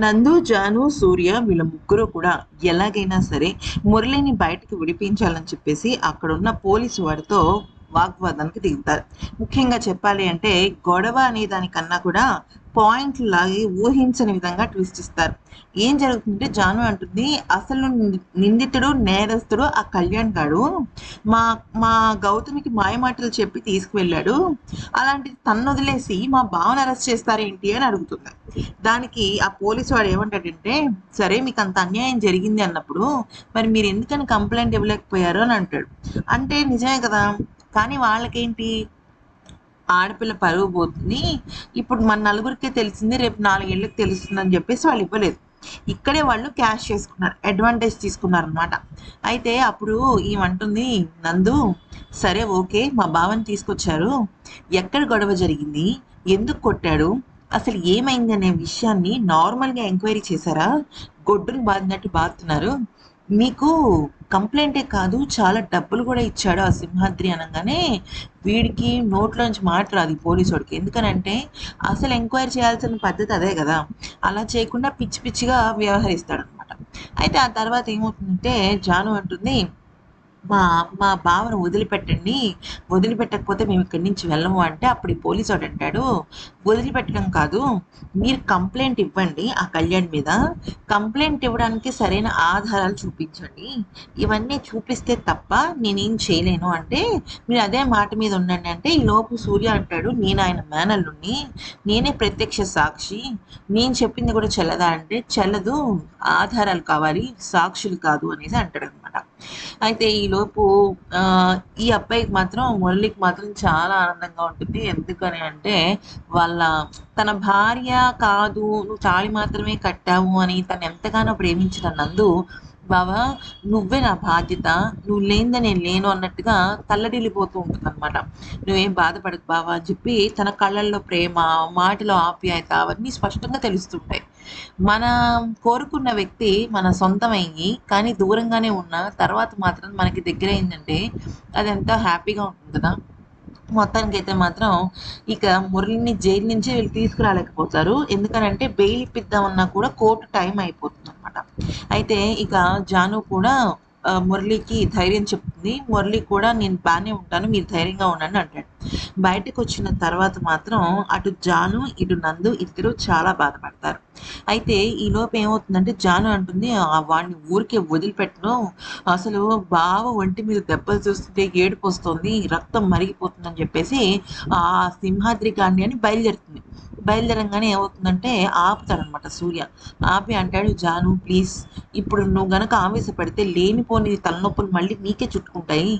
నందు, జాను, సూర్య వీళ్ళ ముగ్గురు కూడా ఎలాగైనా సరే మురళిని బయటకు విడిపించాలని చెప్పేసి అక్కడున్న పోలీసు వాడితో వాగ్వాదానికి దిగుతారు. ముఖ్యంగా చెప్పాలి అంటే గొడవ అనే దానికన్నా కూడా పాయింట్లు లాగి ఊహించని విధంగా ట్విస్ట్ ఇస్తారు. ఏం జరుగుతుందంటే జాను అంటుంది, అసలు నిందితుడు నేరస్తుడు ఆ కళ్యాణ్ గాడు మా మా గౌతమికి మాయమాటలు చెప్పి తీసుకువెళ్ళాడు. అలాంటిది తన్ను వదిలేసి మా బావని అరెస్ట్ చేస్తారేంటి అని అడుగుతుంది. దానికి ఆ పోలీసు వాడు ఏమంటాడంటే, సరే మీకు అంత అన్యాయం జరిగింది అన్నప్పుడు మరి మీరు ఎందుకని కంప్లైంట్ ఇవ్వలేకపోయారు అని అంటాడు. అంటే నిజమే కదా, కానీ వాళ్ళకేంటి, ఆడపిల్ల పరువు పోతుంది, ఇప్పుడు మన నలుగురికే తెలిసింది, రేపు 4 ఏళ్ళకి తెలుస్తుందని చెప్పేసి వాళ్ళు ఇవ్వలేదు. ఇక్కడే వాళ్ళు క్యాష్ చేసుకున్నారు, అడ్వాంటేజ్ తీసుకున్నారనమాట. అయితే అప్పుడు ఈమంటుంది, నందు సరే ఓకే మా బావని తీసుకొచ్చారు, ఎక్కడ గొడవ జరిగింది, ఎందుకు కొట్టాడు, అసలు ఏమైంది అనే విషయాన్ని నార్మల్గా ఎంక్వైరీ చేశారా, గొడ్డును బాదినట్టు బాదుతున్నారు, మీకు కంప్లైంటే కాదు చాలా డబ్బులు కూడా ఇచ్చాడు ఆ సింహాద్రి అనగానే వీడికి నోట్లోంచి మాట రాదు పోలీసోడికి. ఎందుకనంటే అసలు ఎంక్వైరీ చేయాల్సిన పద్ధతి అదే కదా, అలా చేయకుండా పిచ్చి పిచ్చిగా వ్యవహరిస్తాడనమాట. అయితే ఆ తర్వాత ఏమవుతుందంటే జాను అంటుంది, మా మా బావను వదిలిపెట్టండి, వదిలిపెట్టకపోతే మేము ఇక్కడి నుంచి వెళ్ళము అంటే అప్పుడు ఈ పోలీసోడు అంటాడు, వదిలిపెట్టడం కాదు, మీరు కంప్లైంట్ ఇవ్వండి ఆ కళ్యాణ్ మీద, కంప్లైంట్ ఇవ్వడానికి సరైన ఆధారాలు చూపించండి, ఇవన్నీ చూపిస్తే తప్ప నేనేం చేయలేను అంటే మీరు అదే మాట మీద ఉండండి అంటే ఈ లోపు సూర్య అంటాడు, నేను ఆయన మేనల్లుని, నేనే ప్రత్యక్ష సాక్షి, నేను చెప్పింది కూడా చెల్లదా అంటే చెల్లదు, ఆధారాలు కావాలి సాక్షులు కాదు అనేసి అంటాడు అనమాట. అయితే ఈలోపు ఈ అబ్బాయికి మాత్రం మురళికి మాత్రం చాలా ఆనందంగా ఉంటుంది. ఎందుకని అంటే వాళ్ళ తన భార్య కాదు, నువ్వు తాళి మాత్రమే కట్టావు అని తను ఎంతగానో ప్రేమించిన నందు, బావా నువ్వే నా బాధ్యత, నువ్వు లేనిదే నేను లేను అన్నట్టుగా తల్లడిల్లిపోతూ ఉంటుందన్నమాట. నువ్వేం బాధపడకు బావా అని చెప్పి తన కళ్ళల్లో ప్రేమ, మాటలో ఆప్యాయత అవన్నీ స్పష్టంగా తెలుస్తుంటాయి. మనం కోరుకున్న వ్యక్తి మన సొంతమయ్యి కానీ దూరంగానే ఉన్న తర్వాత మాత్రం మనకి దగ్గరైందంటే అది ఎంతో హ్యాపీగా ఉంటుంది కదా. మొత్తానికైతే మాత్రం ఇక మురళిని జైలు నుంచి వీళ్ళు తీసుకురాలేకపోతారు. ఎందుకనంటే బెయిల్ ఇప్పిద్దామన్నా కూడా కోర్టు టైం అయిపోతుంది అనమాట. అయితే ఇక జాను కూడా మురళికి ధైర్యం చెప్తుంది. మురళి కూడా నేను బాగానే ఉంటాను, మీరు ధైర్యంగా ఉండండి అంటాడు. బయటకు వచ్చిన తర్వాత మాత్రం అటు జాను ఇటు నందు ఇద్దరు చాలా బాధపడతారు. అయితే ఈలోపు ఏమవుతుందంటే జాను అంటుంది, వాడిని ఊరికే వదిలిపెట్టను, అసలు బావ ఒంటి మీద దెబ్బలు చూస్తుంటే ఏడుపు వస్తుంది, రక్తం మరిగిపోతుందని చెప్పేసి ఆ సింహాద్రి గాండి అని బయలుదేరుతుంది. బయలుదేరంగానే ఏమవుతుందంటే ఆపుతాడనమాట సూర్య. ఆపి అంటాడు, జాను ప్లీజ్, ఇప్పుడు నువ్వు గనక ఆవేశపడితే లేనిపోని తలనొప్పులు మళ్ళీ నీకే చుట్టుకుంటాయి,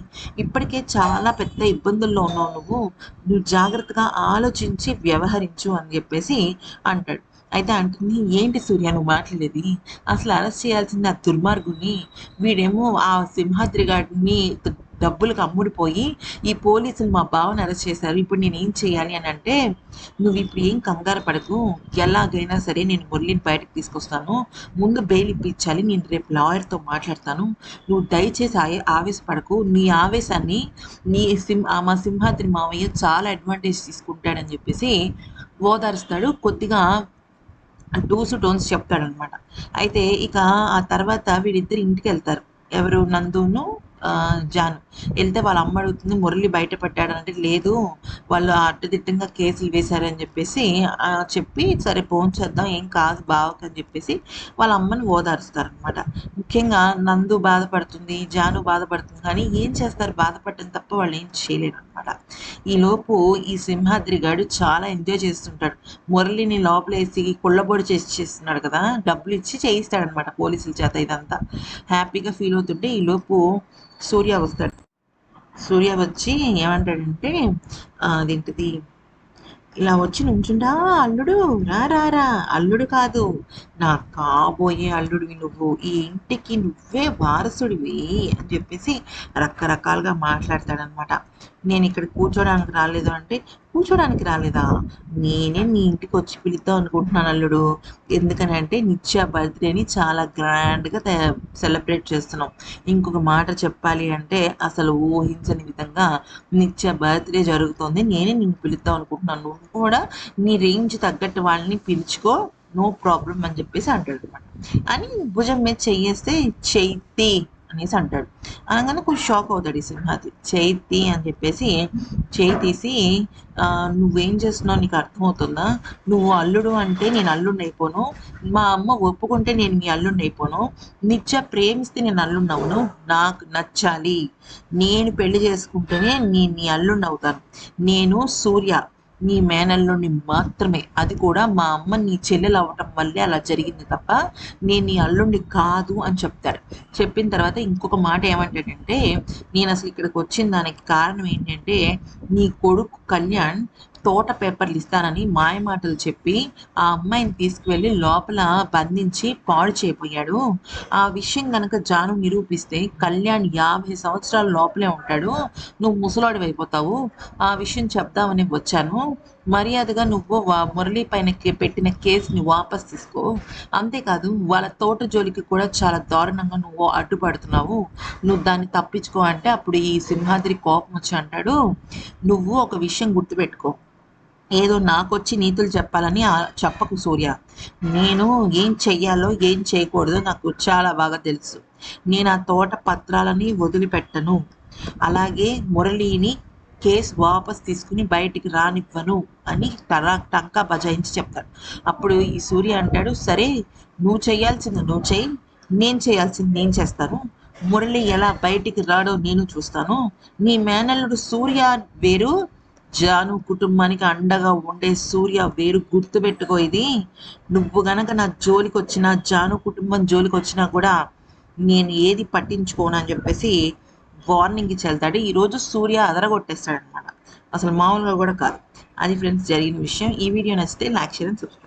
ఇప్పటికే చాలా పెద్ద ఇబ్బందుల్లో ఉన్నావు నువ్వు జాగ్రత్తగా ఆలోచించి వ్యవహరించు అని చెప్పేసి అంటాడు. అయితే అంటుంది, ఏంటి సూర్య నువ్వు మాట్లాడేది, అసలు అరెస్ట్ చేయాల్సింది ఆ దుర్మార్గుని, వీడేమో ఆ సింహాద్రి గాడిని డబ్బులకు అమ్ముడిపోయి ఈ పోలీసులు మా బావని అరెస్ట్ చేశారు, ఇప్పుడు నేనేం చేయాలి అని అంటే, నువ్వు ఇప్పుడు ఏం కంగారు పడకు, ఎలాగైనా సరే నేను మురళిని బయటకు తీసుకొస్తాను, ముందు బెయిల్ ఇప్పించాలి, నేను రేపు లాయర్తో మాట్లాడతాను, నువ్వు దయచేసి ఆవేశపడకు, నీ ఆవేశాన్ని మా సింహాద్రి మావయ్య చాలా అడ్వాంటేజ్ తీసుకుంటాడని చెప్పేసి ఓదారుస్తాడు. కొద్దిగా డూస్ డోన్స్ చెప్తాడనమాట. అయితే ఇక ఆ తర్వాత వీళ్ళిద్దరు ఇంటికి వెళ్తారు. ఎవరు, నందును జాను. వెళ్తే వాళ్ళ అమ్మ అడుగుతుంది, మురళి బయట పడ్డాడంటే లేదు, వాళ్ళు అడ్డదిడ్డంగా కేసులు వేశారని చెప్పేసి చెప్పి సరే ఫోన్ చేద్దాం ఏం కాదు బావకు అని చెప్పేసి వాళ్ళ అమ్మని ఓదారుస్తారనమాట. ముఖ్యంగా నందు బాధపడుతుంది, జాను బాధపడుతుంది, కానీ ఏం చేస్తారు, బాధపడటం తప్ప వాళ్ళు ఏం చేయలేరు అనమాట. ఈలోపు ఈ సింహాద్రి గాడు చాలా ఎంజాయ్ చేస్తుంటాడు. మురళిని లోపలేసి కుళ్ళబొడి చేస్తున్నాడు కదా, డబ్బులు ఇచ్చి చేయిస్తాడనమాట పోలీసుల చేత ఇదంతా. హ్యాపీగా ఫీల్ అవుతుంటే ఈలోపు సూర్య వస్తాడు. సూర్య వచ్చి ఏమంటాడంటే అదేంటిది, ఇలా వచ్చి నుంచుంటా, అల్లుడు రా రా రా, అల్లుడు కాదు నా కాబోయే అల్లుడివి నువ్వు, ఈ ఇంటికి నువ్వే వారసుడివి అని చెప్పేసి రకరకాలుగా మాట్లాడతాడనమాట. నేను ఇక్కడ కూర్చోడానికి రాలేదు అంటే, కూర్చోడానికి రాలేదా, నేనే మీ ఇంటికి వచ్చి పిలుద్దాం అనుకుంటున్నాను అల్లుడు, ఎందుకనంటే నిత్య బర్త్డేని చాలా గ్రాండ్గా సెలబ్రేట్ చేస్తున్నాం. ఇంకొక మాట చెప్పాలి అంటే అసలు ఊహించని విధంగా నిత్య బర్త్డే జరుగుతుంది, నేనే నిన్ను పిలుద్దాం అనుకుంటున్నాను, నువ్వు కూడా నీ రేంజ్ తగ్గట్టు వాళ్ళని పిలుచుకో, నో ప్రాబ్లం అని చెప్పేసి అంటాడు అనమాట. అని భుజం మీద చెయ్యేస్తే చైతి అనేసి అంటాడు. అనగానే కొంచెం షాక్ అవుతాడు ఈ సింహాద్రి. చైతి అని చెప్పేసి చేయి తీసి నువ్వేం చేస్తున్నావు నీకు అర్థమవుతుందా? నువ్వు అల్లుడు అంటే నేను అల్లుడిని అయిపోను. మా అమ్మ ఒప్పుకుంటే నేను మీ అల్లుడిని అయిపోను. నిత్య ప్రేమిస్తే నేను అల్లుడిని అవును. నాకు నచ్చాలి. నేను పెళ్లి చేసుకుంటేనే నేను నీ అల్లుడిని అవుతాను. నేను సూర్య నీ మేనల్లుడిని మాత్రమే. అది కూడా మా అమ్మ నీ చెల్లెలు అవ్వటం వల్లే అలా జరిగింది తప్ప నేను నీ అల్లుడిని కాదు అని చెప్తాడు. చెప్పిన తర్వాత ఇంకొక మాట ఏమంటాడంటే, నేను అసలు ఇక్కడికి వచ్చిన దానికి కారణం ఏంటంటే నీ కొడుకు కళ్యాణ్ తోట పేపర్లు ఇస్తానని మాయమాటలు చెప్పి ఆ అమ్మాయిని తీసుకువెళ్ళి లోపల బంధించి పాడు చేయబోయాడు. ఆ విషయం గనక జాను నిరూపిస్తే కళ్యాణ్ 50 సంవత్సరాల లోపలే ఉంటాడు. నువ్వు ముసలాడివి అయిపోతావు. ఆ విషయం చెప్దామని వచ్చాను. మర్యాదగా నువ్వు మురళి పైన పెట్టిన కేసుని వాపస్ తీసుకో. అంతేకాదు వాళ్ళ తోట జోలికి కూడా చాలా దారుణంగా నువ్వు అడ్డుపడుతున్నావు. నువ్వు దాన్ని తప్పించుకో అంటే అప్పుడు ఈ సింహాద్రి కోపం వచ్చి అంటాడు, నువ్వు ఒక విషయం గుర్తుపెట్టుకో. ఏదో నాకొచ్చి నీతులు చెప్పాలని చెప్పకు సూర్య. నేను ఏం చెయ్యాలో ఏం చేయకూడదో నాకు చాలా బాగా తెలుసు. నేను ఆ తోట పత్రాలని వదిలిపెట్టను. అలాగే మురళిని కేసు వాపస్ తీసుకుని బయటికి రానివ్వను అని టంకా బజాయించి చెప్తాడు. అప్పుడు ఈ సూర్య అంటాడు, సరే నువ్వు చేయాల్సింది నువ్వు చెయ్యి, నేను చేయాల్సింది నేను చేస్తాను. మురళి ఎలా బయటికి రాడో నేను చూస్తాను. నీ మేనల్లుడు సూర్య వేరు, జాను కుటుంబానికి అండగా ఉండే సూర్య వేరు. గుర్తుపెట్టుకో ఇది. నువ్వు గనక నా జోలికి వచ్చినా, జాను కుటుంబం జోలికి వచ్చినా కూడా నేను ఏది పట్టించుకోను అని చెప్పేసి వార్నింగ్ ఇచ్చి వెళ్తాడు. ఈరోజు సూర్య అదరగొట్టేస్తాడు అనమాట. అసలు మామూలుగా కూడా కాదు. అది ఫ్రెండ్స్ జరిగిన విషయం. ఈ వీడియో నచ్చితే లైక్, షేర్ అండ్ సబ్స్క్రైబ్.